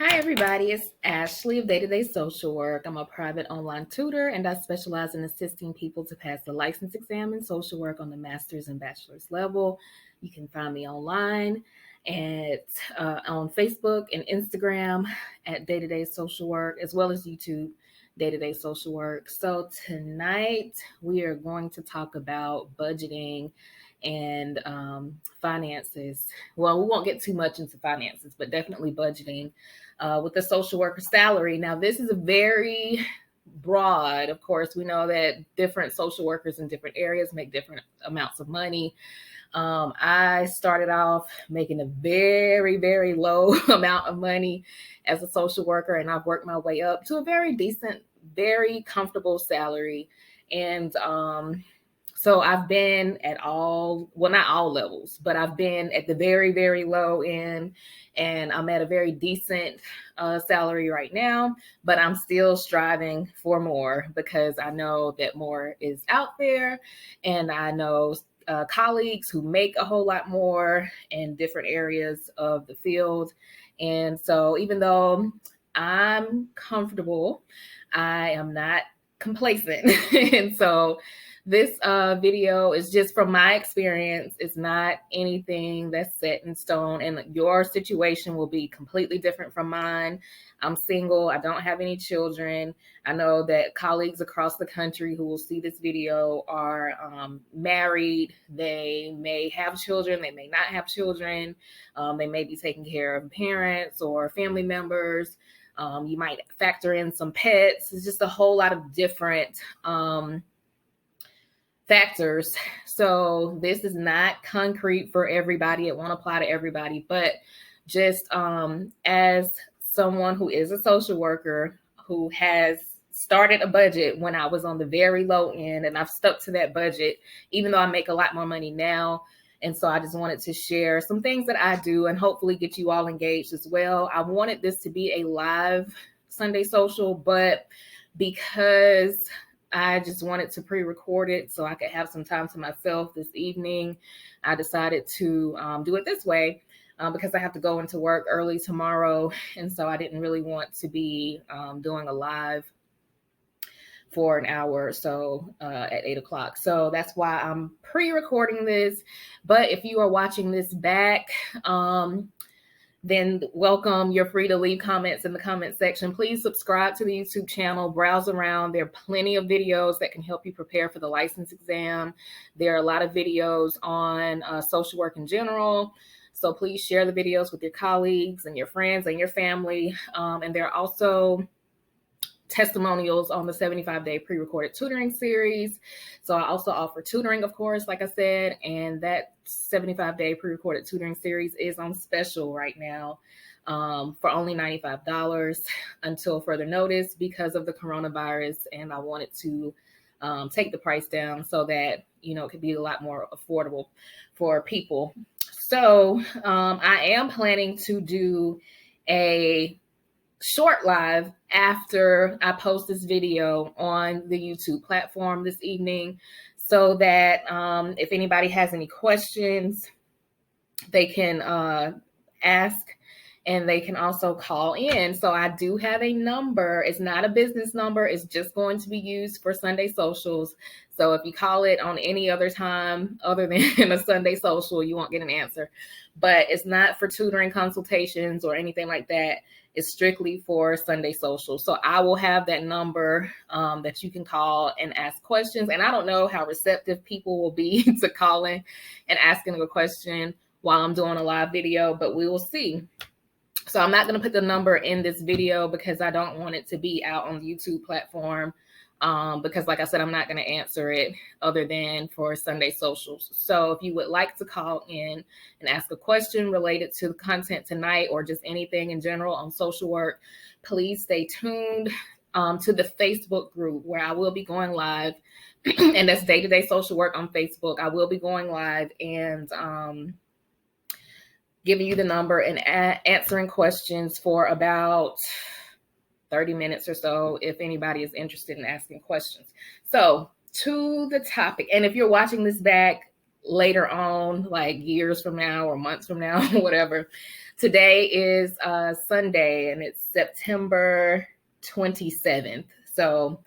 Hi, everybody. It's Ashley of Day-to-Day Social Work. I'm a private online tutor, and I specialize in assisting people to pass the license exam in social work on the master's and bachelor's level. You can find me online on Facebook and Instagram at Day-to-Day Social Work, as well as YouTube, Day-to-Day Social Work. So tonight we are going to talk about budgeting and finances. Well, we won't get too much into finances, but definitely budgeting with the social worker salary. Now, this is a very broad. Of course, we know that different social workers in different areas make different amounts of money. I started off making a very, very low amount of money as a social worker, and I've worked my way up to a very decent, very comfortable salary. And so I've been at not all levels, but I've been at the very, very low end, and I'm at a very decent salary right now, but I'm still striving for more because I know that more is out there, and I know colleagues who make a whole lot more in different areas of the field. And so even though I'm comfortable, I am not complacent. And so this video is just from my experience. It's not anything that's set in stone, and your situation will be completely different from mine. I'm single. I don't have any children. I know that colleagues across the country who will see this video are married. They may have children. They may not have children. They may be taking care of parents or family members. You might factor in some pets. It's just a whole lot of different factors. So this is not concrete for everybody. It won't apply to everybody, but just as someone who is a social worker who has started a budget when I was on the very low end, and I've stuck to that budget, even though I make a lot more money now. And so I just wanted to share some things that I do and hopefully get you all engaged as well. I wanted this to be a live Sunday social, but because I just wanted to pre-record it so I could have some time to myself this evening, I decided to do it this way because I have to go into work early tomorrow. And so I didn't really want to be doing a live for an hour or so at 8 o'clock. So that's why I'm pre-recording this. But if you are watching this back, then welcome. You're free to leave comments in the comment section. Please subscribe to the YouTube channel, browse around. There are plenty of videos that can help you prepare for the license exam. There are a lot of videos on social work in general. So please share the videos with your colleagues and your friends and your family. And there are also testimonials on the 75-day pre-recorded tutoring series. So I also offer tutoring, of course, like I said, and that 75-day pre-recorded tutoring series is on special right now for only $95 until further notice because of the coronavirus. And I wanted to take the price down so that, it could be a lot more affordable for people. So I am planning to do a short live after I post this video on the YouTube platform this evening so that if anybody has any questions, they can ask, and they can also call in. So I do have a number. It's not a business number. It's just going to be used for Sunday socials. So if you call it on any other time other than a Sunday social, you won't get an answer. But it's not for tutoring consultations or anything like that. It's strictly for Sunday social. So I will have that number that you can call and ask questions. And I don't know how receptive people will be to calling and asking a question while I'm doing a live video, but we will see. So I'm not going to put the number in this video because I don't want it to be out on the YouTube platform because, like I said, I'm not going to answer it other than for Sunday socials. So if you would like to call in and ask a question related to the content tonight or just anything in general on social work, please stay tuned to the Facebook group where I will be going live. And that's Day-to-Day Social Work on Facebook. I will be going live and giving you the number and answering questions for about 30 minutes or so if anybody is interested in asking questions. So to the topic, and if you're watching this back, later on, like years from now or months from now, whatever. Today is Sunday, and it's September 27th. So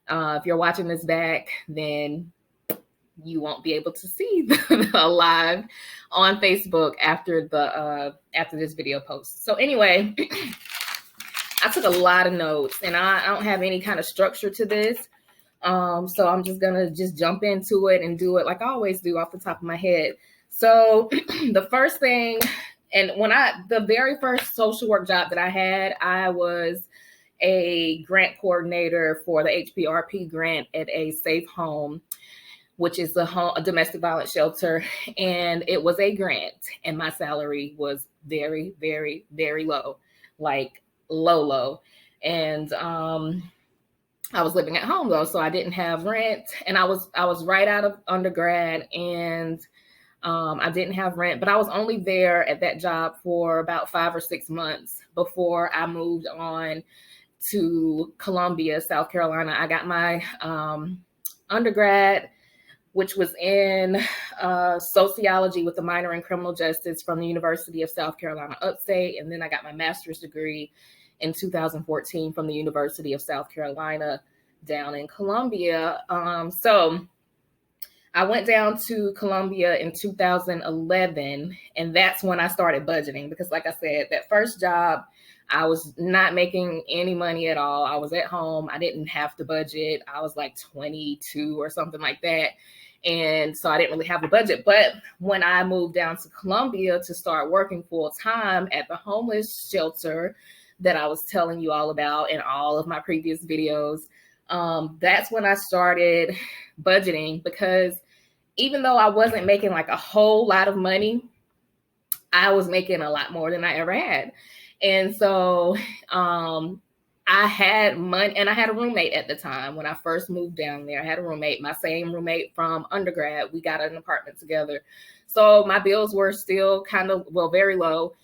if you're watching this back, then you won't be able to see the live on Facebook after this video post. So anyway, I took a lot of notes, and I don't have any kind of structure to this. So I'm just gonna jump into it and do it like I always do off the top of my head. So the first thing, and the very first social work job that I had, I was a grant coordinator for the HPRP grant at a safe home, which is a domestic violence shelter. And it was a grant, and my salary was very, very, very low, like low. And I was living at home though, so I didn't have rent, and I was right out of undergrad, and I didn't have rent, but I was only there at that job for about 5 or 6 months before I moved on to Columbia, South Carolina. I got my undergrad, which was in sociology with a minor in criminal justice from the University of South Carolina Upstate, and then I got my master's degree in 2014 from the University of South Carolina down in Columbia. So I went down to Columbia in 2011, and that's when I started budgeting, because like I said, that first job, I was not making any money at all. I was at home. I didn't have to budget. I was like 22 or something like that. And so I didn't really have a budget. But when I moved down to Columbia to start working full time at the homeless shelter that I was telling you all about in all of my previous videos, that's when I started budgeting, because even though I wasn't making like a whole lot of money, I was making a lot more than I ever had. And so I had money, and I had a roommate at the time when I first moved down there. I had a roommate, my same roommate from undergrad. We got an apartment together. So my bills were still very low.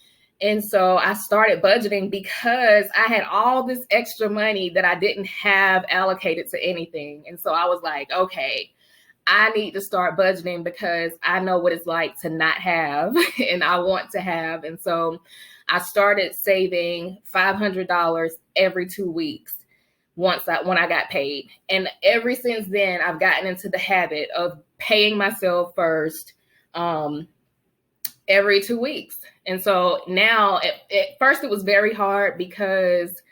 And so I started budgeting because I had all this extra money that I didn't have allocated to anything. And so I was like, okay, I need to start budgeting because I know what it's like to not have and I want to have. And so I started saving $500 every 2 weeks when I got paid. And ever since then, I've gotten into the habit of paying myself first every 2 weeks. And so now, at first it was very hard because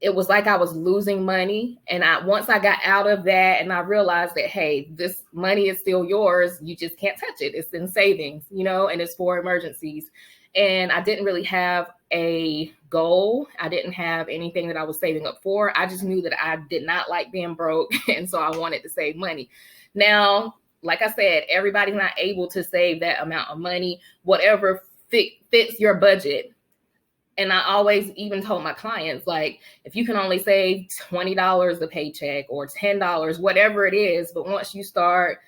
it was like I was losing money. And once I got out of that and I realized that, hey, this money is still yours, you just can't touch it. It's in savings, and it's for emergencies. And I didn't really have a goal. I didn't have anything that I was saving up for. I just knew that I did not like being broke. And so I wanted to save money. Now, like I said, everybody's not able to save that amount of money, whatever fits your budget. And I always even told my clients, like, if you can only save $20 a paycheck or $10, whatever it is, but once you start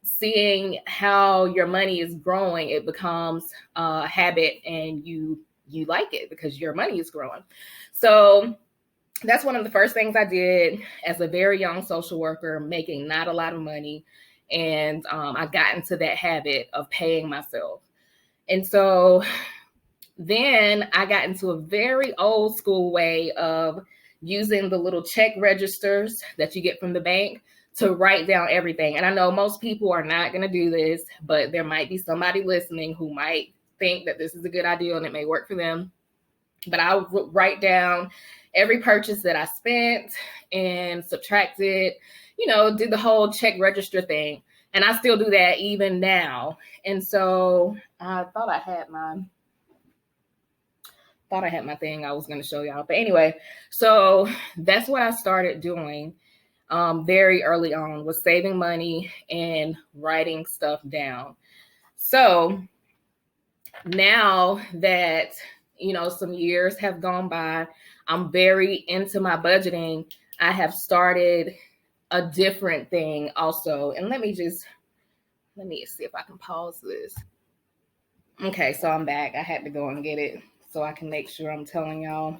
seeing how your money is growing, it becomes a habit, and you like it because your money is growing. So that's one of the first things I did as a very young social worker, making not a lot of money. And I got into that habit of paying myself. And so then I got into a very old school way of using the little check registers that you get from the bank to write down everything. And I know most people are not going to do this, but there might be somebody listening who might think that this is a good idea and it may work for them. But I would write down every purchase that I spent and subtracted, did the whole check register thing. And I still do that even now. And so I thought I had my thing I was going to show y'all. But anyway, so that's what I started doing very early on, was saving money and writing stuff down. So now that, some years have gone by, I'm very into my budgeting. I have started a different thing also. And let me see if I can pause this. Okay, so I'm back. I had to go and get it so I can make sure I'm telling y'all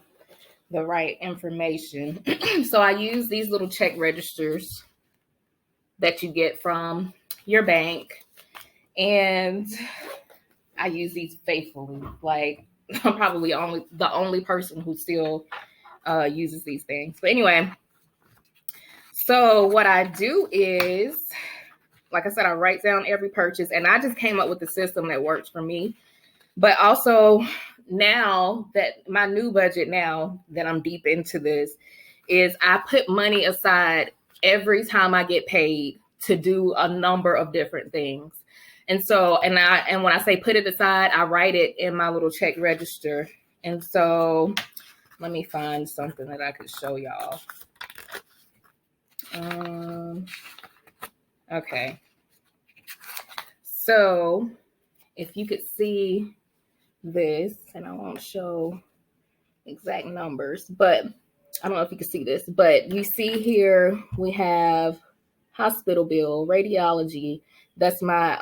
the right information. So I use these little check registers that you get from your bank. And I use these faithfully. Like, I'm probably the only person who still uses these things. But anyway, so what I do is, like I said, I write down every purchase, and I just came up with the system that works for me. But also, now that my new budget, now that I'm deep into this, is I put money aside every time I get paid to do a number of different things. And so, and when I say put it aside, I write it in my little check register. And so let me find something that I could show y'all. Okay. So if you could see this, and I won't show exact numbers, but I don't know if you can see this, but you see here we have hospital bill, radiology, that's my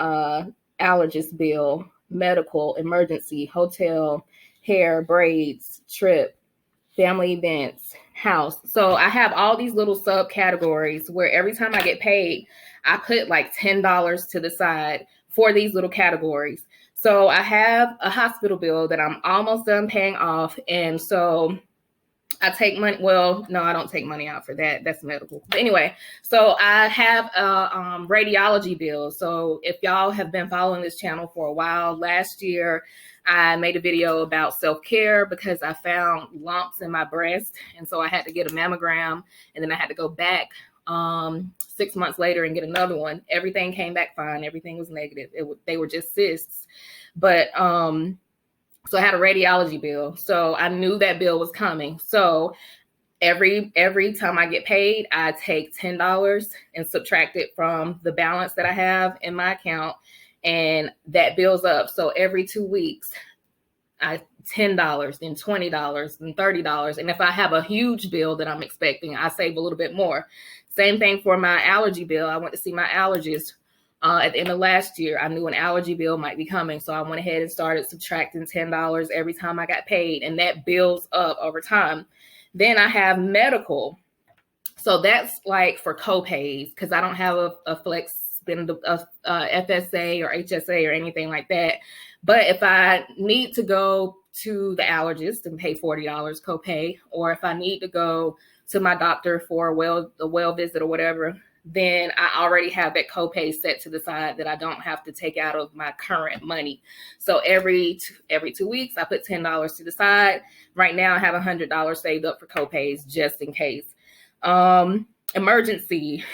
allergist bill, medical, emergency, hotel, hair, braids, trip, family events, house. So I have all these little subcategories where every time I get paid, I put like $10 to the side for these little categories. So I have a hospital bill that I'm almost done paying off. And so I take money. Well, no, I don't take money out for that. That's medical. But anyway, so I have a radiology bill. So if y'all have been following this channel for a while, last year I made a video about self-care because I found lumps in my breast. And so I had to get a mammogram, and then I had to go back 6 months later and get another one. Everything came back fine. Everything was negative. They were just cysts. But so I had a radiology bill. So I knew that bill was coming. So every time I get paid, I take $10 and subtract it from the balance that I have in my account, and that builds up. So every 2 weeks, I $10, then $20, then $30. And if I have a huge bill that I'm expecting, I save a little bit more. Same thing for my allergy bill. I went to see my allergist at the end of last year. I knew an allergy bill might be coming. So I went ahead and started subtracting $10 every time I got paid, and that builds up over time. Then I have medical. So that's like for co-pays, because I don't have a flex spend, a FSA or HSA or anything like that. But if I need to go to the allergist and pay $40 copay, or if I need to go to my doctor for a well visit or whatever, then I already have that copay set to the side that I don't have to take out of my current money. So every 2 weeks, I put $10 to the side. Right now, I have $100 saved up for copays just in case. Emergency.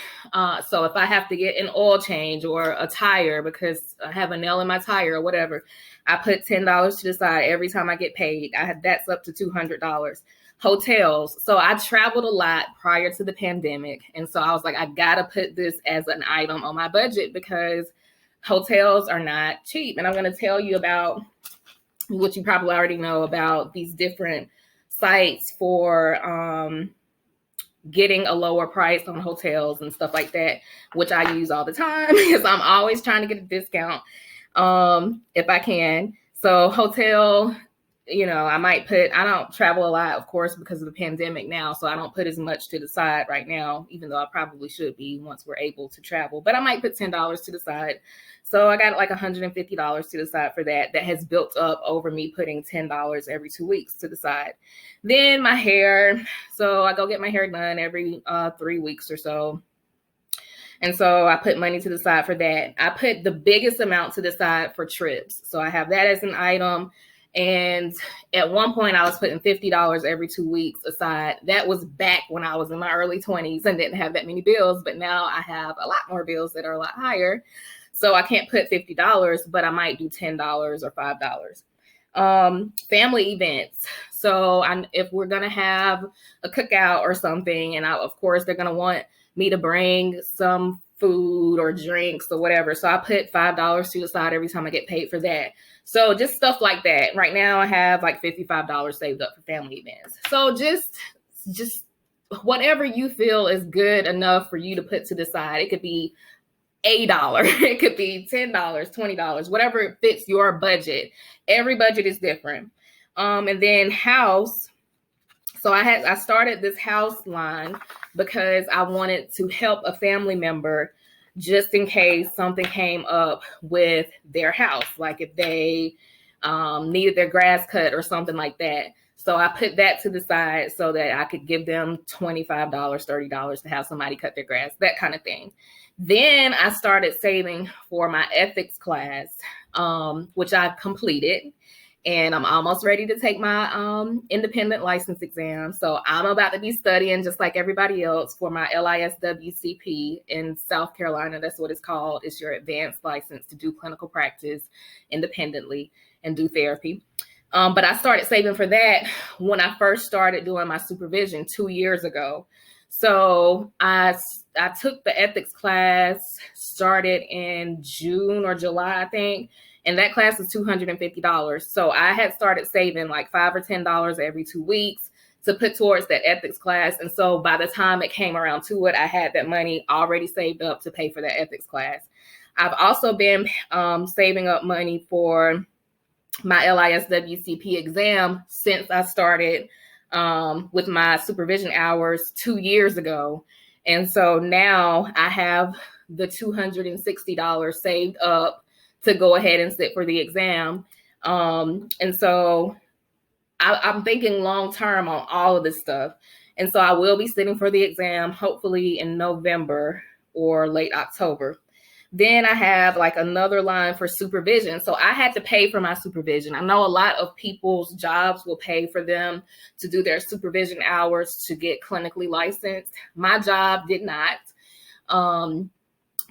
So if I have to get an oil change or a tire because I have a nail in my tire or whatever, I put $10 to the side every time I get paid. That's up to $200. Hotels. So I traveled a lot prior to the pandemic. And so I was like, I got to put this as an item on my budget because hotels are not cheap. And I'm going to tell you about what you probably already know about these different sites for getting a lower price on hotels and stuff like that, which I use all the time because I'm always trying to get a discount if I can. So hotel, I don't travel a lot, of course, because of the pandemic now. So I don't put as much to the side right now, even though I probably should be once we're able to travel. But I might put $10 to the side. So I got like $150 to the side for that. That has built up over me putting $10 every 2 weeks to the side. Then my hair. So I go get my hair done every 3 weeks or so. And so I put money to the side for that. I put the biggest amount to the side for trips. So I have that as an item. And at one point I was putting $50 every 2 weeks aside. That was back when I was in my early 20s and didn't have that many bills. But now I have a lot more bills that are a lot higher. So I can't put $50, but I might do $10 or $5. Family events. So if we're going to have a cookout or something, and of course they're going to want me to bring some food or drinks or whatever. So I put $5 to the side every time I get paid for that. So just stuff like that. Right now I have like $55 saved up for family events. So just whatever you feel is good enough for you to put to the side. It could be $1, it could be $10, $20, whatever fits your budget. Every budget is different. And then house. So I started this house line because I wanted to help a family member just in case something came up with their house, like if they needed their grass cut or something like that. So I put that to the side so that I could give them $25, $30 to have somebody cut their grass, that kind of thing. Then I started saving for my ethics class, which I completed. And I'm almost ready to take my independent license exam. So I'm about to be studying just like everybody else for my LISWCP in South Carolina. That's what it's called. It's your advanced license to do clinical practice independently and do therapy. But I started saving for that when I first started doing my supervision 2 years ago. So I took the ethics class, started in June or July, I think. And that class was $250. So I had started saving like $5 or $10 every 2 weeks to put towards that ethics class. And so by the time it came around to it, I had that money already saved up to pay for that ethics class. I've also been saving up money for my LISWCP exam since I started with my supervision hours 2 years ago. And so now I have the $260 saved up to go ahead and sit for the exam. And so I'm thinking long term on all of this stuff. And so I will be sitting for the exam, hopefully in November or late October. Then I have like another line for supervision. So I had to pay for my supervision. I know a lot of people's jobs will pay for them to do their supervision hours to get clinically licensed. My job did not.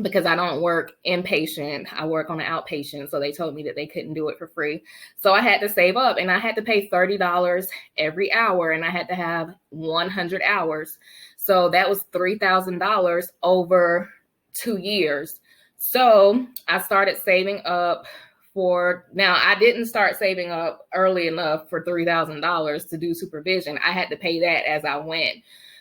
Because I don't work inpatient, I work on an outpatient. So they told me that they couldn't do it for free. So I had to save up and I had to pay $30 every hour and I had to have 100 hours. So that was $3,000 over 2 years. So I started saving up now I didn't start saving up early enough for $3,000 to do supervision. I had to pay that as I went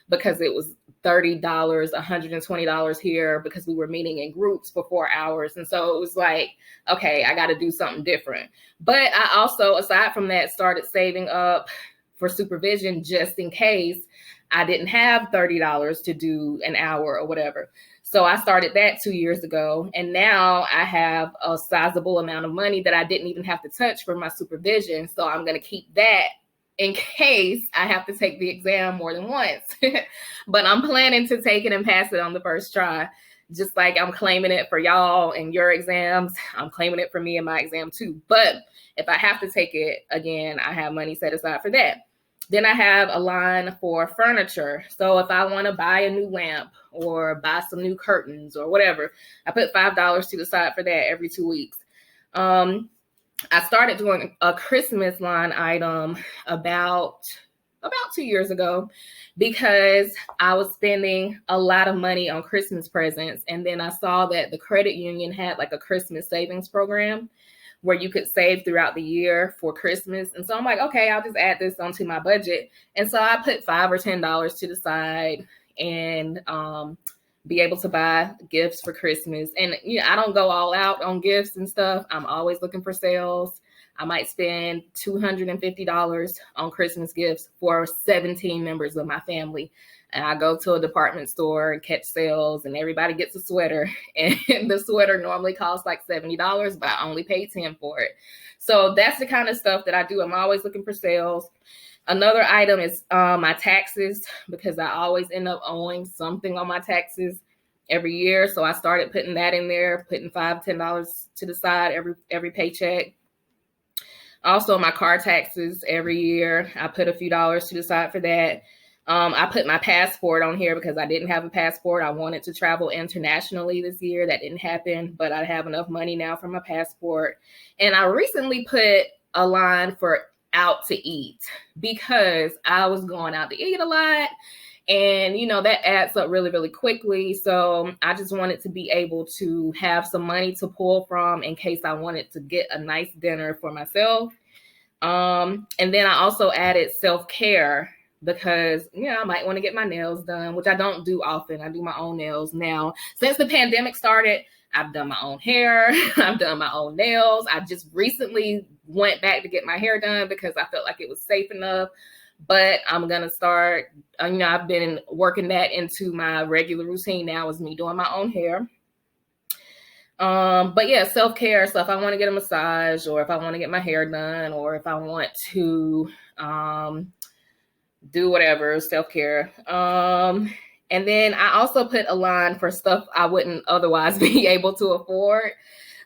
because it was $30, $120 here because we were meeting in groups for 4 hours. And so it was like, okay, I got to do something different. But I also, aside from that, started saving up for supervision just in case I didn't have $30 to do an hour or whatever. So I started that 2 years ago. And now I have a sizable amount of money that I didn't even have to touch for my supervision. So I'm going to keep that in case I have to take the exam more than once. But I'm planning to take it and pass it on the first try. Just like I'm claiming it for y'all and your exams, I'm claiming it for me and my exam too. But if I have to take it again, I have money set aside for that. Then I have a line for furniture. So if I want to buy a new lamp or buy some new curtains or whatever, I put $5 to the side for that every 2 weeks. I started doing a Christmas line item about 2 years ago because I was spending a lot of money on Christmas presents. And then I saw that the credit union had like a Christmas savings program where you could save throughout the year for Christmas. And so I'm like, okay, I'll just add this onto my budget. And so I put $5 or $10 to the side and be able to buy gifts for Christmas. And I don't go all out on gifts and stuff. I'm always looking for sales. I might spend $250 on Christmas gifts for 17 members of my family. And I go to a department store and catch sales and everybody gets a sweater. And the sweater normally costs like $70, but I only paid $10 for it. So that's the kind of stuff that I do. I'm always looking for sales. Another item is my taxes, because I always end up owing something on my taxes every year. So I started putting that in there, putting $5, $10 to the side every paycheck. Also, my car taxes every year, I put a few dollars to the side for that. I put my passport on here because I didn't have a passport. I wanted to travel internationally this year. That didn't happen, but I have enough money now for my passport. And I recently put a line for out to eat because I was going out to eat a lot. And, that adds up really, really quickly. So I just wanted to be able to have some money to pull from in case I wanted to get a nice dinner for myself. And then I also added self-care because, I might want to get my nails done, which I don't do often. I do my own nails now. Since the pandemic started, I've done my own hair. I've done my own nails. I just recently went back to get my hair done because I felt like it was safe enough. But I'm going to start, I've been working that into my regular routine now, is me doing my own hair. But yeah, self-care. So if I want to get a massage, or if I want to get my hair done, or if I want to do whatever, self-care. And then I also put a line for stuff I wouldn't otherwise be able to afford.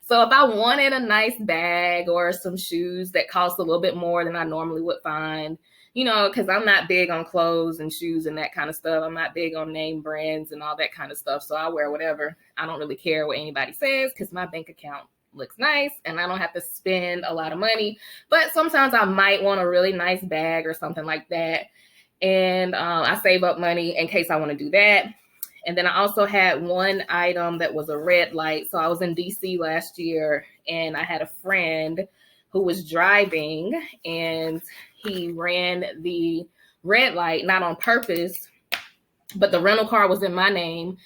So if I wanted a nice bag or some shoes that cost a little bit more than I normally would find, you know, because I'm not big on clothes and shoes and that kind of stuff. I'm not big on name brands and all that kind of stuff. So I wear whatever. I don't really care what anybody says because my bank account looks nice and I don't have to spend a lot of money. But sometimes I might want a really nice bag or something like that. And I save up money in case I want to do that. And then I also had one item that was a red light. So I was in DC last year and I had a friend who was driving and he ran the red light, not on purpose, but the rental car was in my name.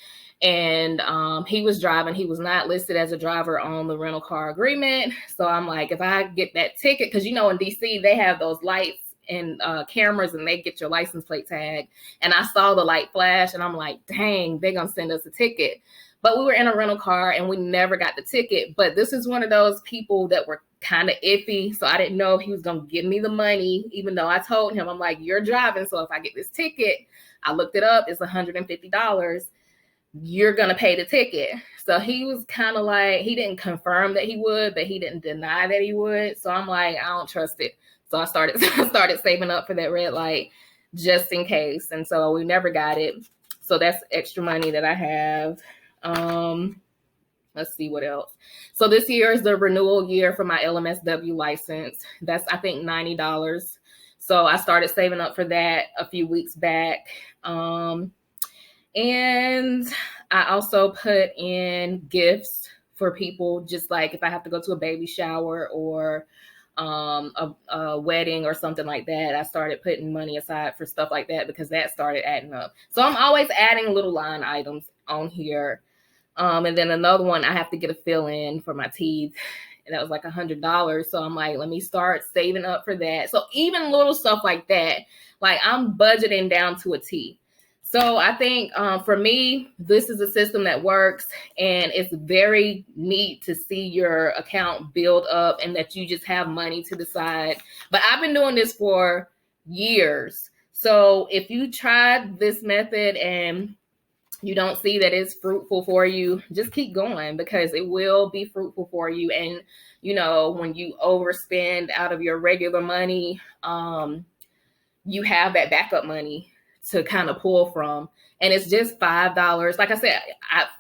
And he was driving. He was not listed as a driver on the rental car agreement. So I'm like, if I get that ticket, because you know in DC they have those lights and cameras and they get your license plate tag. And I saw the light flash and I'm like, dang, they're going to send us a ticket. But we were in a rental car and we never got the ticket. But this is one of those people that were kind of iffy. So I didn't know if he was going to give me the money, even though I told him, I'm like, you're driving. So if I get this ticket, I looked it up, it's $150. You're going to pay the ticket. So he was kind of like, he didn't confirm that he would, but he didn't deny that he would. So I'm like, I don't trust it. So I started saving up for that red light just in case. And so we never got it. So that's extra money that I have. Let's see what else. So this year is the renewal year for my LMSW license. That's, I think, $90. So I started saving up for that a few weeks back. And I also put in gifts for people, just like if I have to go to a baby shower or a wedding or something like that. I started putting money aside for stuff like that because that started adding up. So I'm always adding little line items on here. And then another one, I have to get a fill in for my teeth. And that was like $100. So I'm like, let me start saving up for that. So even little stuff like that, like I'm budgeting down to a T. So I think for me, this is a system that works and it's very neat to see your account build up and that you just have money to the side. But I've been doing this for years. So if you tried this method and you don't see that it's fruitful for you, just keep going because it will be fruitful for you. And, you know, when you overspend out of your regular money, you have that backup money to kind of pull from. And it's just $5. Like I said,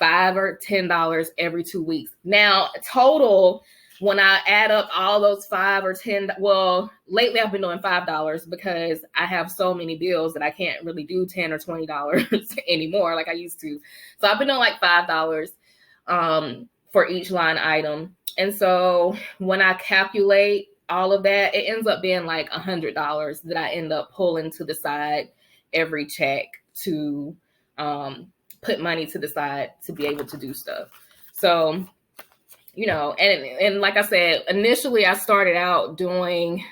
$5 or $10 every 2 weeks. Now, total, when I add up all those $5 or $10, well, lately I've been doing $5 because I have so many bills that I can't really do $10 or $20 anymore like I used to. So I've been doing like $5 for each line item. And so when I calculate all of that, it ends up being like $100 that I end up pulling to the side every check to put money to the side to be able to do stuff. So, you know, and like I said, initially I started out doing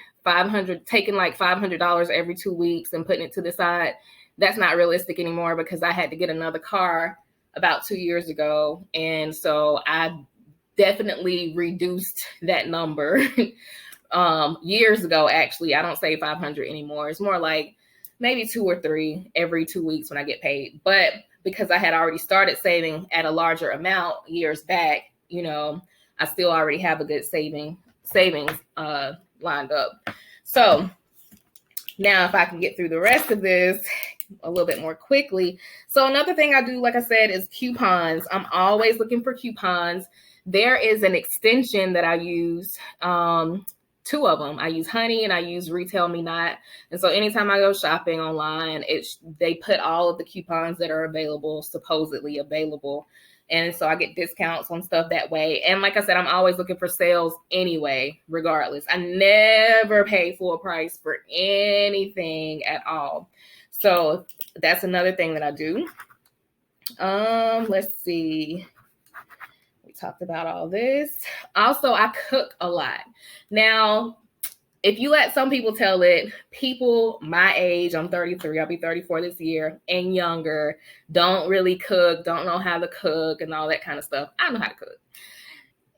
taking like $500 every 2 weeks and putting it to the side. That's not realistic anymore because I had to get another car about 2 years ago. And so I definitely reduced that number years ago. Actually, I don't say 500 anymore. It's more like maybe 2 or 3 every 2 weeks when I get paid. But because I had already started saving at a larger amount years back, you know, I still already have a good savings lined up. So now if I can get through the rest of this a little bit more quickly. So another thing I do, like I said, is coupons. I'm always looking for coupons. There is an extension that I use, 2 of them. I use Honey and I use Retail Me Not. And so anytime I go shopping online, they put all of the coupons that are available, supposedly available. And so I get discounts on stuff that way. And like I said, I'm always looking for sales anyway, regardless. I never pay full price for anything at all. So that's another thing that I do. Let's see. Talked about all this. Also, I cook a lot. Now, if you let some people tell it, people my age, I'm 33, I'll be 34 this year, and younger, don't really cook, don't know how to cook and all that kind of stuff. I know how to cook.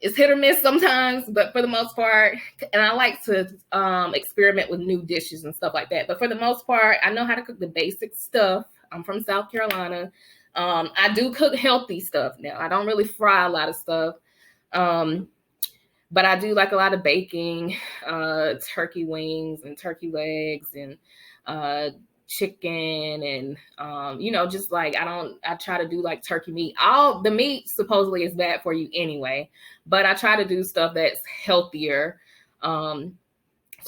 It's hit or miss sometimes, but for the most part, and I like to experiment with new dishes and stuff like that. But for the most part, I know how to cook the basic stuff. I'm from South Carolina. I do cook healthy stuff now. I don't really fry a lot of stuff. But I do like a lot of baking, turkey wings and turkey legs and chicken and just like I try to do like turkey meat. All the meat supposedly is bad for you anyway, but I try to do stuff that's healthier. So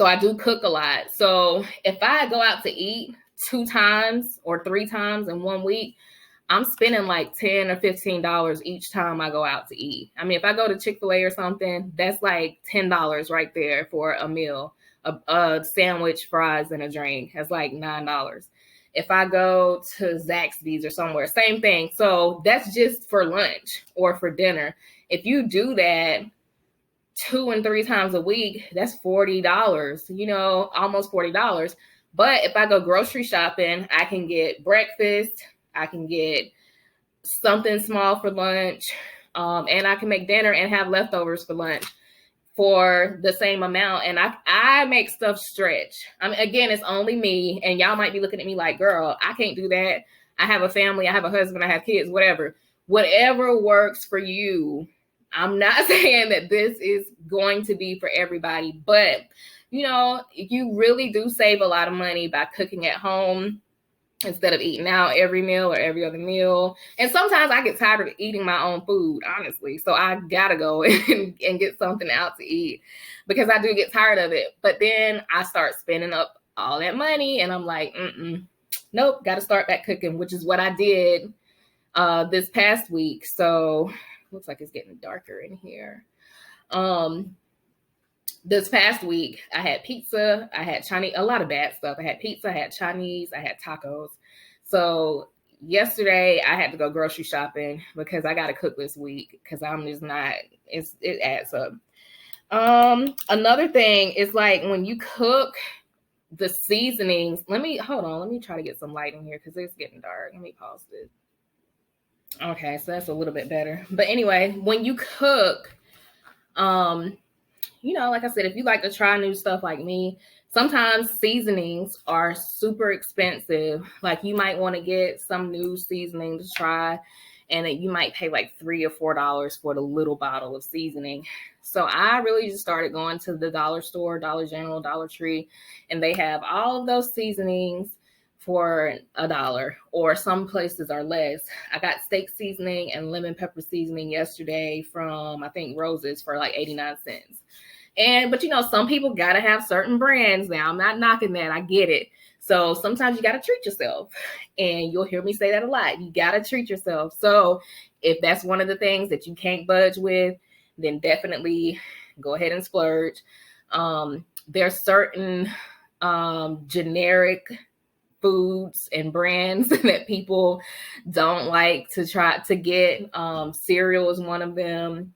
I do cook a lot. So if I go out to eat 2 times or 3 times in 1 week, I'm spending like $10 or $15 each time I go out to eat. I mean, if I go to Chick-fil-A or something, that's like $10 right there for a meal. A sandwich, fries, and a drink. That's like $9. If I go to Zaxby's or somewhere, same thing. So that's just for lunch or for dinner. If you do that 2 and 3 times a week, that's $40, almost $40. But if I go grocery shopping, I can get breakfast, I can get something small for lunch, and I can make dinner and have leftovers for lunch for the same amount. And I make stuff stretch. I mean, again, it's only me, and y'all might be looking at me like, girl, I can't do that. I have a family, I have a husband, I have kids, whatever works for you. I'm not saying that this is going to be for everybody, but you really do save a lot of money by cooking at home instead of eating out every meal or every other meal. And sometimes I get tired of eating my own food, honestly. So I gotta go and get something out to eat because I do get tired of it. But then I start spending up all that money and I'm like, nope, gotta start back cooking, which is what I did this past week. So looks like it's getting darker in here. This past week, I had pizza, I had Chinese, a lot of bad stuff. I had pizza, I had Chinese, I had tacos. So yesterday, I had to go grocery shopping because I got to cook this week because I'm just not, it adds up. Another thing is like when you cook the seasonings, let me try to get some light in here because it's getting dark. Let me pause this. Okay, so that's a little bit better. But anyway, when you cook, like I said, if you like to try new stuff like me, sometimes seasonings are super expensive. Like you might want to get some new seasoning to try, and you might pay like $3 or $4 for the little bottle of seasoning. So I really just started going to the dollar store, Dollar General, Dollar Tree, and they have all of those seasonings for $1, or some places are less. I got steak seasoning and lemon pepper seasoning yesterday from, I think, Rose's for like 89 cents. But some people got to have certain brands now. I'm not knocking that. I get it. So sometimes you got to treat yourself, and you'll hear me say that a lot. You got to treat yourself. So if that's one of the things that you can't budge with, then definitely go ahead and splurge. There's certain generic foods and brands that people don't like to try to get. Cereal is one of them.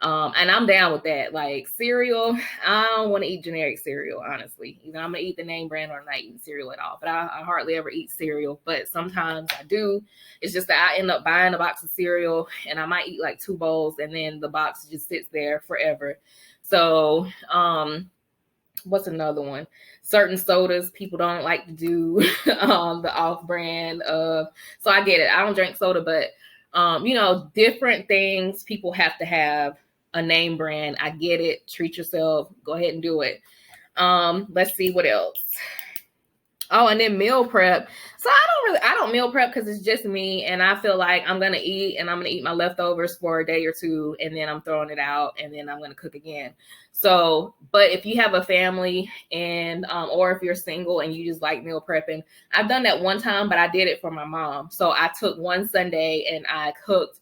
And I'm down with that. Like cereal, I don't want to eat generic cereal, honestly. Either I'm going to eat the name brand or I'm not eating cereal at all. But I hardly ever eat cereal. But sometimes I do. It's just that I end up buying a box of cereal and I might eat like 2 bowls and then the box just sits there forever. So, what's another one? Certain sodas people don't like to do the off-brand of. So I get it. I don't drink soda, but different things people have to have a name brand. I get it. Treat yourself. Go ahead and do it. Let's see what else. Oh, and then meal prep. So I don't meal prep because it's just me, and I feel like I'm gonna eat, and I'm gonna eat my leftovers for a day or two, and then I'm throwing it out, and then I'm gonna cook again. So, but if you have a family and or if you're single and you just like meal prepping, I've done that one time, but I did it for my mom. So I took one Sunday and I cooked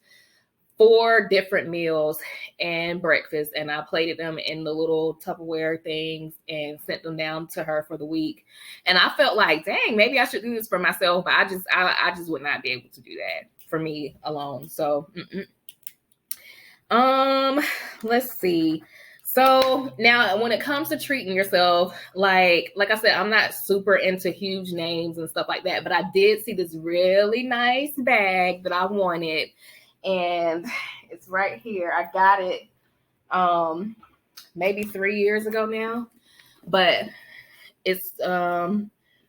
4 different meals and breakfast, and I plated them in the little Tupperware things and sent them down to her for the week. And I felt like, dang, maybe I should do this for myself, but I just would not be able to do that for me alone. So, let's see. So now when it comes to treating yourself, like I said, I'm not super into huge names and stuff like that, but I did see this really nice bag that I wanted. And it's right here. I got it maybe 3 years ago now, but it's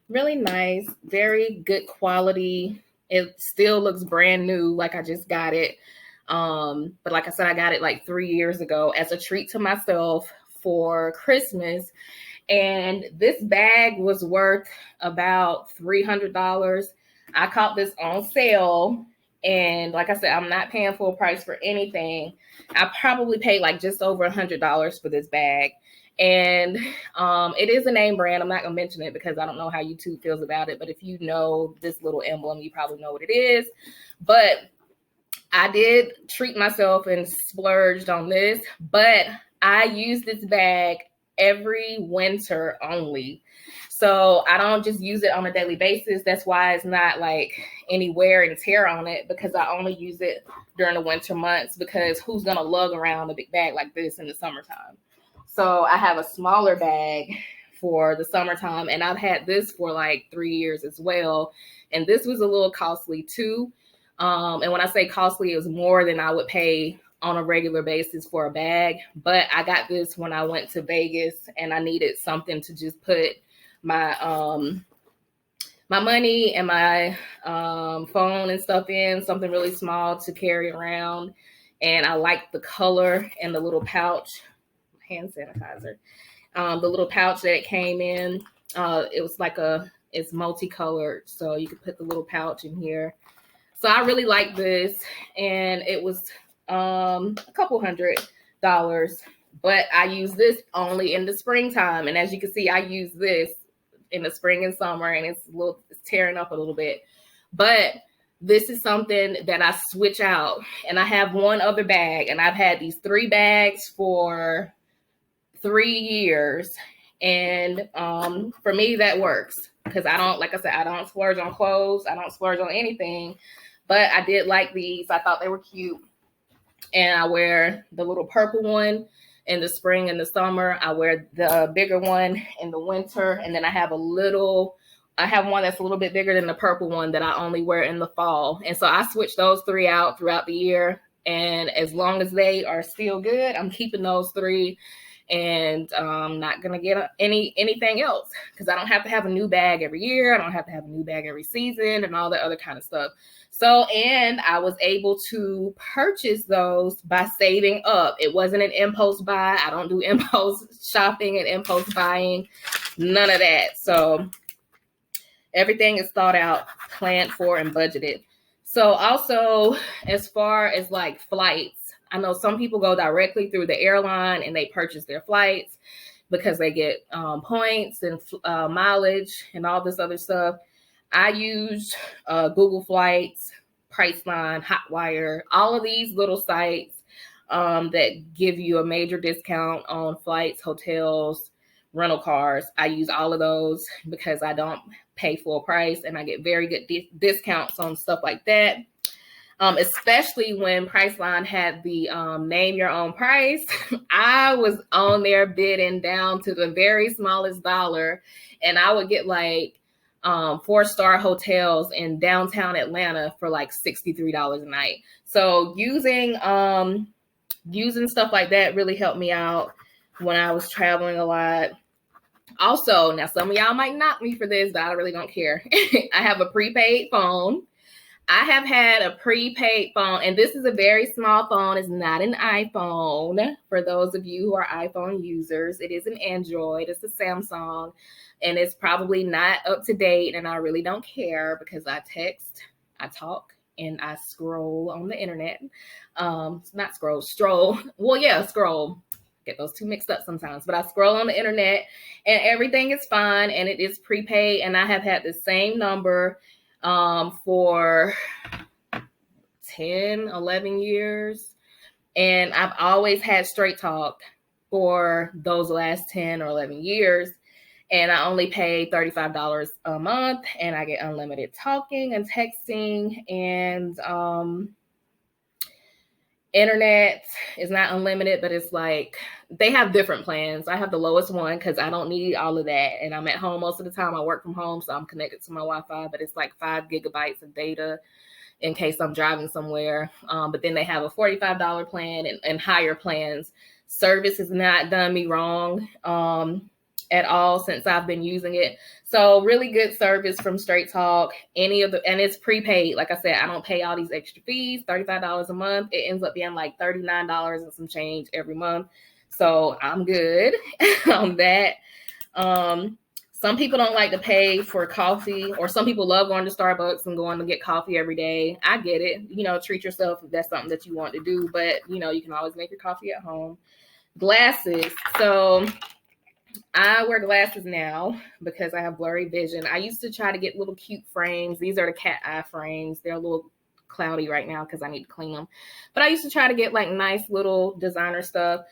really nice, very good quality. It still looks brand new, like I just got it. But like I said, I got it like 3 years ago as a treat to myself for Christmas. And this bag was worth about $300. I caught this on sale. And like I said, I'm not paying full price for anything. I probably paid like just over $100 for this bag. And it is a name brand. I'm not going to mention it because I don't know how YouTube feels about it. But if you know this little emblem, you probably know what it is. But I did treat myself and splurged on this. But I use this bag every winter only. So I don't just use it on a daily basis. That's why it's not like any wear and tear on it, because I only use it during the winter months, because who's going to lug around a big bag like this in the summertime? So I have a smaller bag for the summertime, and I've had this for like 3 years as well. And this was a little costly too. And when I say costly, it was more than I would pay on a regular basis for a bag. But I got this when I went to Vegas and I needed something to just put my my money and my phone and stuff in, something really small to carry around. And I liked the color and the little pouch, hand sanitizer, the little pouch that it came in. It was like it's multicolored, so you could put the little pouch in here. So I really like this, and it was a couple $100, but I use this only in the springtime. And as you can see, I use this in the spring and summer, and it's tearing up a little bit. But this is something that I switch out, and I have one other bag, and I've had these 3 bags for 3 years. And for me, that works, because I don't, like I said, I don't splurge on clothes. I don't splurge on anything, but I did like these. I thought they were cute. And I wear the little purple one in the spring and the summer. I wear the bigger one in the winter. And then I have one that's a little bit bigger than the purple one that I only wear in the fall. And so I switch those 3 out throughout the year. And as long as they are still good, I'm keeping those 3. And I'm not going to get anything else, because I don't have to have a new bag every year. I don't have to have a new bag every season and all that other kind of stuff. So, and I was able to purchase those by saving up. It wasn't an impulse buy. I don't do impulse shopping and impulse buying, none of that. So everything is thought out, planned for, and budgeted. So also, as far as like flights, I know some people go directly through the airline and they purchase their flights because they get points and mileage and all this other stuff. I use Google Flights, Priceline, Hotwire, all of these little sites that give you a major discount on flights, hotels, rental cars. I use all of those because I don't pay full price, and I get very good discounts on stuff like that. Especially when Priceline had the name your own price. I was on there bidding down to the very smallest dollar, and I would get like 4-star hotels in downtown Atlanta for like $63 a night. So using stuff like that really helped me out when I was traveling a lot. Also, now some of y'all might knock me for this, but I really don't care. I have a prepaid phone. I have had a prepaid phone, and this is a very small phone. It's not an iPhone. For those of you who are iPhone users, it is an Android. It's a Samsung, and it's probably not up to date, and I really don't care because I text, I talk, and I scroll on the internet. Not scroll, stroll. Well, yeah, scroll. Get those two mixed up sometimes, but I scroll on the internet, and everything is fine, and it is prepaid, and I have had the same number for 10, 11 years. And I've always had Straight Talk for those last 10 or 11 years. And I only pay $35 a month, and I get unlimited talking and texting, and internet is not unlimited, but it's like they have different plans. I have the lowest one because I don't need all of that, and I'm at home most of the time. I work from home, so I'm connected to my Wi-Fi, but it's like 5 gigabytes of data in case I'm driving somewhere. But then they have a $45 plan and higher plans. Service has not done me wrong at all since I've been using it. So really good service from Straight Talk. And it's prepaid. Like I said, I don't pay all these extra fees, $35 a month. It ends up being like $39 and some change every month. So I'm good on that. Some people don't like to pay for coffee, or some people love going to Starbucks and going to get coffee every day. I get it. You know, treat yourself if that's something that you want to do, but you know, you can always make your coffee at home. Glasses. So I wear glasses now because I have blurry vision. I used to try to get little cute frames. These are the cat eye frames. They're a little cloudy right now because I need to clean them. But I used to try to get like nice little designer stuff.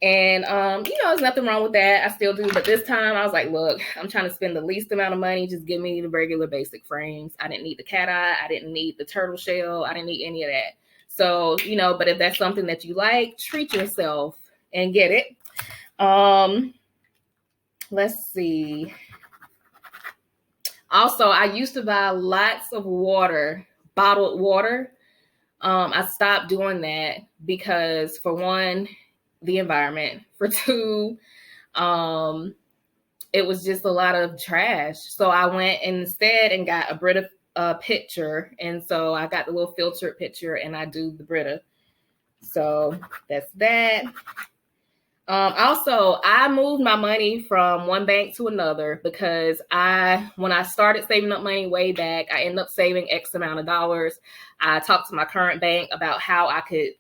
And, you know, there's nothing wrong with that. I still do. But this time I was like, look, I'm trying to spend the least amount of money. Just give me the regular basic frames. I didn't need the cat eye. I didn't need the turtle shell. I didn't need any of that. So, you know, but if that's something that you like, treat yourself and get it. Let's see. Also, I used to buy lots of water, bottled water. I stopped doing that because, for one, the environment. For two, it was just a lot of trash. So I went instead and got a Brita pitcher. And so I got the little filtered pitcher and I do the Brita. So that's that. Also, I moved my money from one bank to another because when I started saving up money way back, I ended up saving X amount of dollars. I talked to my current bank about how I could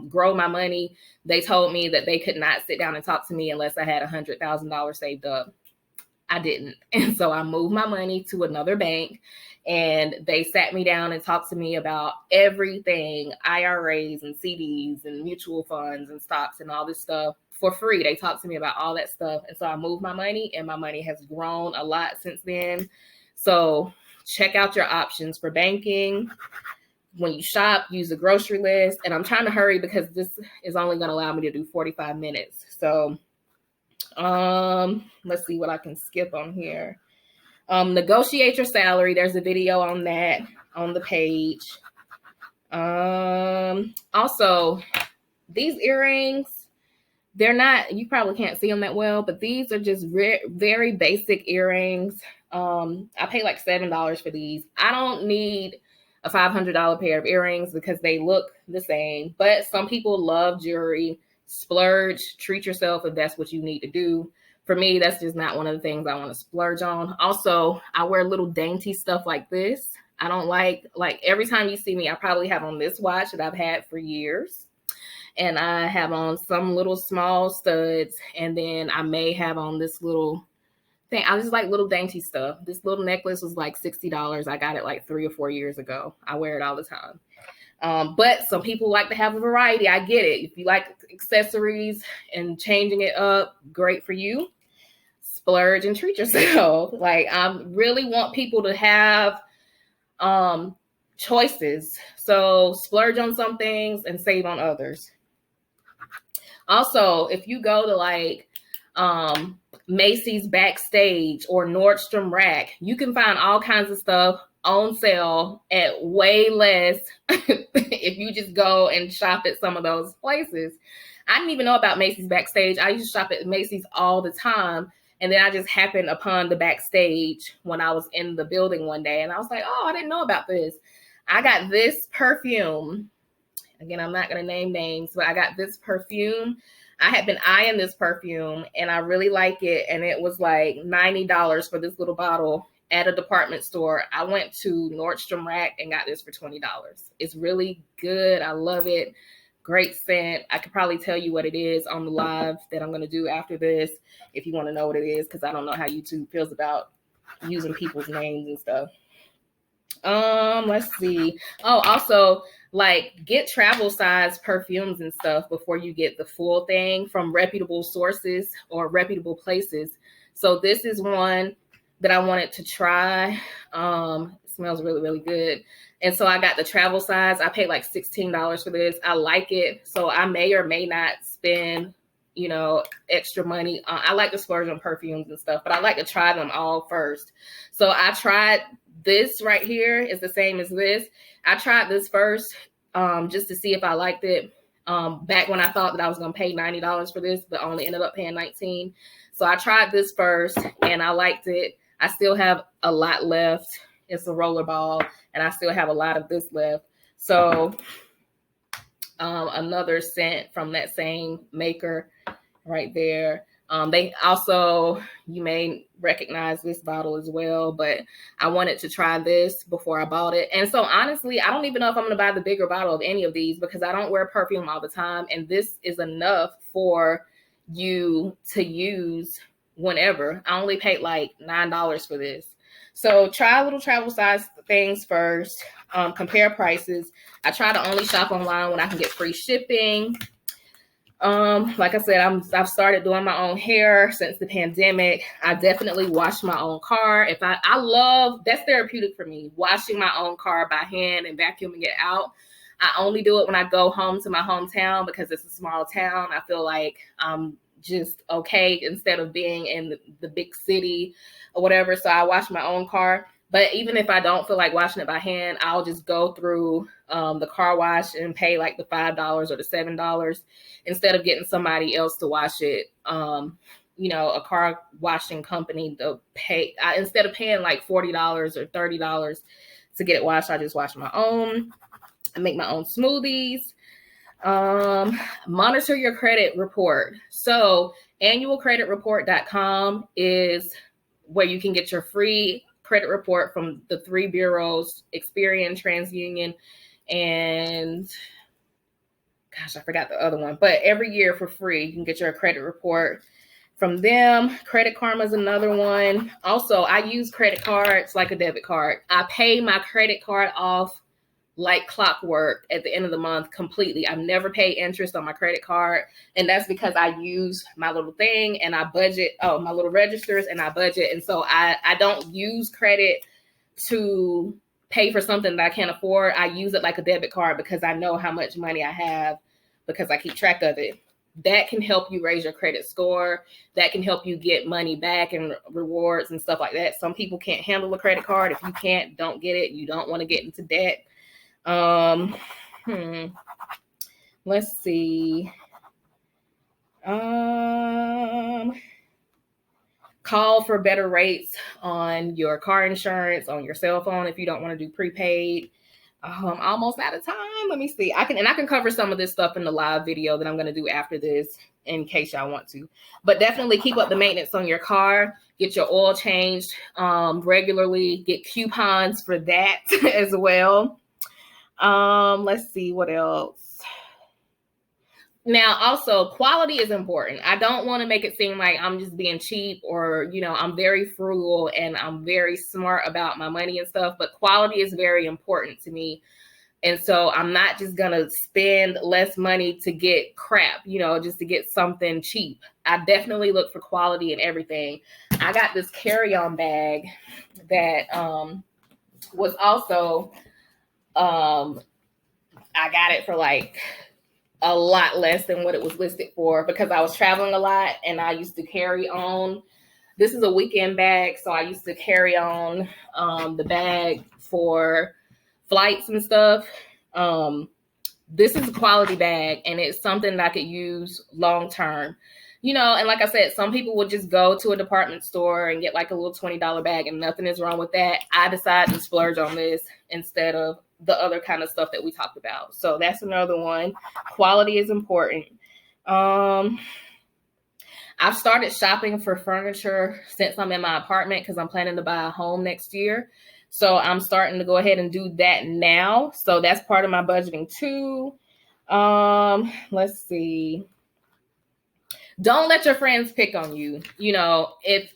grow my money. They told me that they could not sit down and talk to me unless I had $100,000 saved up. I didn't. And so I moved my money to another bank and they sat me down and talked to me about everything, IRAs and CDs and mutual funds and stocks and all this stuff for free. They talked to me about all that stuff. And so I moved my money and my money has grown a lot since then. So check out your options for banking. When you shop, use the grocery list. And I'm trying to hurry because this is only going to allow me to do 45 minutes. So let's see what I can skip on here. Negotiate your salary. There's a video on that on the page. Also, these earrings, they're not, you probably can't see them that well, but these are just very basic earrings. I pay like $7 for these. I don't need a $500 pair of earrings because they look the same, but some people love jewelry. Splurge, treat yourself if that's what you need to do. For me, that's just not one of the things I want to splurge on. Also, I wear little dainty stuff like this. I don't like every time you see me, I probably have on this watch that I've had for years. And I have on some little small studs. And then I may have on this little thing. I just like little dainty stuff. This little necklace was like $60. I got it like 3 or 4 years ago. I wear it all the time. But some people like to have a variety. I get it. If you like accessories and changing it up, great for you. Splurge and treat yourself. Like, I really want people to have choices. So splurge on some things and save on others. Also, if you go to like Macy's Backstage or Nordstrom Rack, you can find all kinds of stuff on sale at way less if you just go and shop at some of those places. I didn't even know about Macy's Backstage. I used to shop at Macy's all the time. And then I just happened upon the Backstage when I was in the building one day. And I was like, oh, I didn't know about this. I got this perfume. Again, I'm not going to name names, but I got this perfume. I had been eyeing this perfume and I really like it. And it was like $90 for this little bottle at a department store. I went to Nordstrom Rack and got this for $20. It's really good. I love it. Great scent. I could probably tell you what it is on the live that I'm going to do after this if you want to know what it is, because I don't know how YouTube feels about using people's names and stuff. Let's see. Oh, also, like, get travel size perfumes and stuff before you get the full thing from reputable sources or reputable places. So this is one that I wanted to try. It smells really, really good. And so I got the travel size. I paid like $16 for this. I like it. So I may or may not spend, you know, extra money. I like to splurge on perfumes and stuff, but I like to try them all first. So I tried this right here. It's the same as this. I tried this first just to see if I liked it. back when I thought that I was going to pay $90 for this, but only ended up paying $19. So I tried this first and I liked it. I still have a lot left. It's a rollerball and I still have a lot of this left. So another scent from that same maker right there. They also, you may recognize this bottle as well, but I wanted to try this before I bought it. And so honestly, I don't even know if I'm going to buy the bigger bottle of any of these because I don't wear perfume all the time. And this is enough for you to use whenever. I only paid like $9 for this. So try little travel size things first, compare prices. I try to only shop online when I can get free shipping. Like I said, I've started doing my own hair since the pandemic. I definitely wash my own car. I love, that's therapeutic for me, washing my own car by hand and vacuuming it out. I only do it when I go home to my hometown because it's a small town. I feel like I'm just okay instead of being in the big city or whatever. So I wash my own car. But even if I don't feel like washing it by hand, I'll just go through the car wash and pay like the $5 or the $7 instead of getting somebody else to wash it. A car washing company to pay. Instead of paying like $40 or $30 to get it washed, I just wash my own. I make my own smoothies. Monitor your credit report. So annualcreditreport.com is where you can get your free credit report from the 3 bureaus, Experian, TransUnion, and gosh, I forgot the other one. But every year for free, you can get your credit report from them. Credit Karma is another one. Also, I use credit cards like a debit card. I pay my credit card off like clockwork at the end of the month completely. I've never paid interest on my credit card. And that's because I use my little thing and I budget, my little registers and I budget. And so I don't use credit to pay for something that I can't afford. I use it like a debit card because I know how much money I have because I keep track of it. That can help you raise your credit score. That can help you get money back and rewards and stuff like that. Some people can't handle a credit card. If you can't, don't get it. You don't want to get into debt. Let's see. Call for better rates on your car insurance, on your cell phone if you don't want to do prepaid. Almost out of time. Let me see. I can cover some of this stuff in the live video that I'm going to do after this in case y'all want to. But definitely keep up the maintenance on your car. Get your oil changed regularly. Get coupons for that as well. Let's see what else. Now, also, quality is important. I don't want to make it seem like I'm just being cheap or, I'm very frugal and I'm very smart about my money and stuff, but quality is very important to me. And so I'm not just going to spend less money to get crap, just to get something cheap. I definitely look for quality in everything. I got this carry-on bag that was also, I got it for like a lot less than what it was listed for because I was traveling a lot and I used to carry on. This is a weekend bag, so I used to carry on the bag for flights and stuff. This is a quality bag and it's something that I could use long term. And like I said, some people would just go to a department store and get like a little $20 bag and nothing is wrong with that. I decided to splurge on this instead of the other kind of stuff that we talked about. So that's another one. Quality is important. I've started shopping for furniture since I'm in my apartment because I'm planning to buy a home next year. So I'm starting to go ahead and do that now. So that's part of my budgeting too. Let's see. Don't let your friends pick on you. If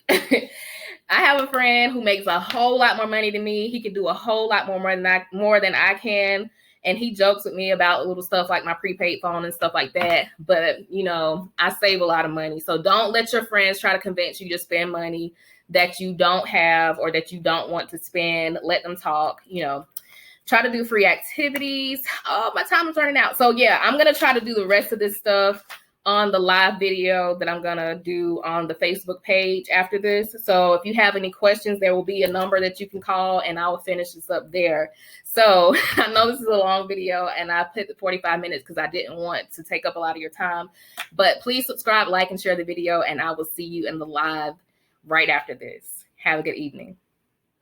I have a friend who makes a whole lot more money than me, he can do a whole lot more than I can. And he jokes with me about little stuff like my prepaid phone and stuff like that. But, I save a lot of money. So don't let your friends try to convince you to spend money that you don't have or that you don't want to spend. Let them talk, try to do free activities. Oh, my time is running out. So yeah, I'm going to try to do the rest of this stuff on the live video that I'm going to do on the Facebook page after this. So if you have any questions, there will be a number that you can call and I will finish this up there. So I know this is a long video and I put the 45 minutes because I didn't want to take up a lot of your time, but please subscribe, like, and share the video, and I will see you in the live right after this. Have a good evening.